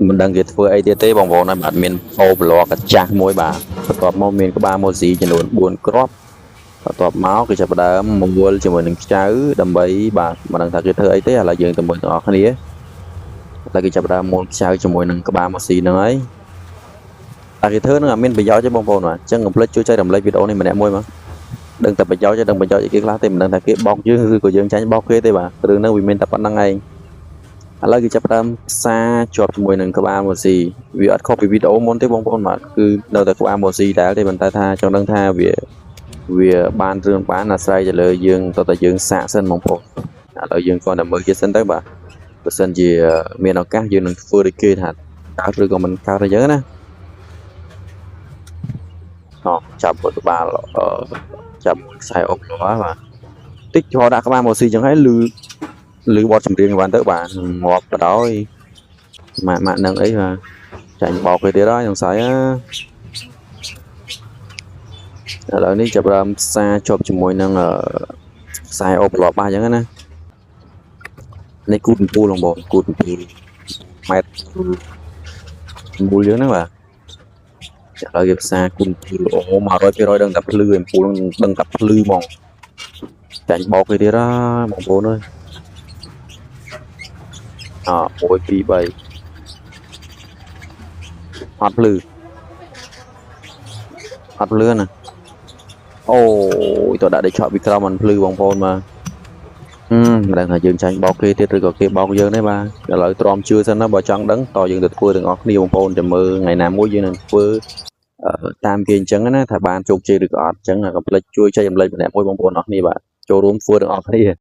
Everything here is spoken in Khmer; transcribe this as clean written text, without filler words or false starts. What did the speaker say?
mình đang việc vừa ATT bằng vòng này bạn mình overlock cả chạc môi bà tập mong mình có 3 môn gì cho nổi buồn crop tập máu cái chập đá một buồn cho mình cháu đầm bấy bà mà đang thật cái thơ ấy thế là dừng từ mình ở cái này là cái chập đá một cháu cho mình có 3 môn gì nữa ấy là cái thơ nó mình bị gió cho bông bồn mà chắc ngập lấy chưa chơi đầm lấy video này mình em môi mà đừng tập bị gió cho đừng bị gió cái lá thì mình đang thật cái bọc chứ của dương tránh bọc kia thế bà từ nơi mình tập năng ngay lagiចាប់ផ្សារជាប់ជាមួយនឹងក្បាលម៉ូស៊ីវាអត់ខុសពីវីដេអូមុនទេបងប្អូនបាទគឺនៅតែក្បាលម៉ូស៊ីដែរទេប៉ុន្តែថាចង់ដឹងថាវាបានរឿងបានអាស្រ័យទៅលើយើងតើតើយើងសាកសិនបងប្អូនឥឡូវយើងគ្រាន់តែមើលគេសិនទៅបាទបើសិនជាមានឱកាសយើងនឹងធ្វើដូចគេថាកើតឬក៏មិនកើតអញ្ចឹងណាចាប់ក្បាលចាប់ខ្សែអុកលោបាទតិចចូលដាក់ក្បាលម៉ូស៊ីអញ្ចឹងហើយលឺបទចម្រៀងបានទៅបាទងាប់បដ ôi ម៉ាក់នឹងអីបាទចាញ់បោកគេទៀតហើយសង្ស័យឥឡូវនេះចាប់ដើមផ្សារជាប់ជាមួយនឹងខ្សែអូបលបបាទអញ្ចឹងណានេះគូតពូលបងបងគូតពូលម៉ែត្រពូលយើងហ្នឹងបាទឥឡូវគេផ្សារគូតពូលអូ 100% ដឹងតែភ្លឺពូលដឹងតែភ្លឺហ្មងចាញ់បោកគេទៀតហើយបងប្អូនអើយ1 2 3អត់ភ្លឺណាអូយតើដាក់ដេកឆក់ពីក្រោមមិនភ្លឺបងប្អូនបាទមិនដឹងថាយើងចាញ់បោកគេទៀតឬក៏គេបោកយើងទេបាទឥឡូវទ្រាំជឿសិនណាបើចង់ដឹងតយើងទៅធ្វើទាំងអស់គ្នាបងប្អូនចាំមើលថ្ងៃណាមួយយើងនឹងធ្វើតាមគេអញ្ចឹងណាថាបានជោគជ័យឬក៏អត់អញ្ចឹងកុំភ្លេចជួយចែករំលែកម្នាក់មួយបងប្អូនអស់គ្នាបាទចូលរួមធ្វើទាំងអស់គ្នា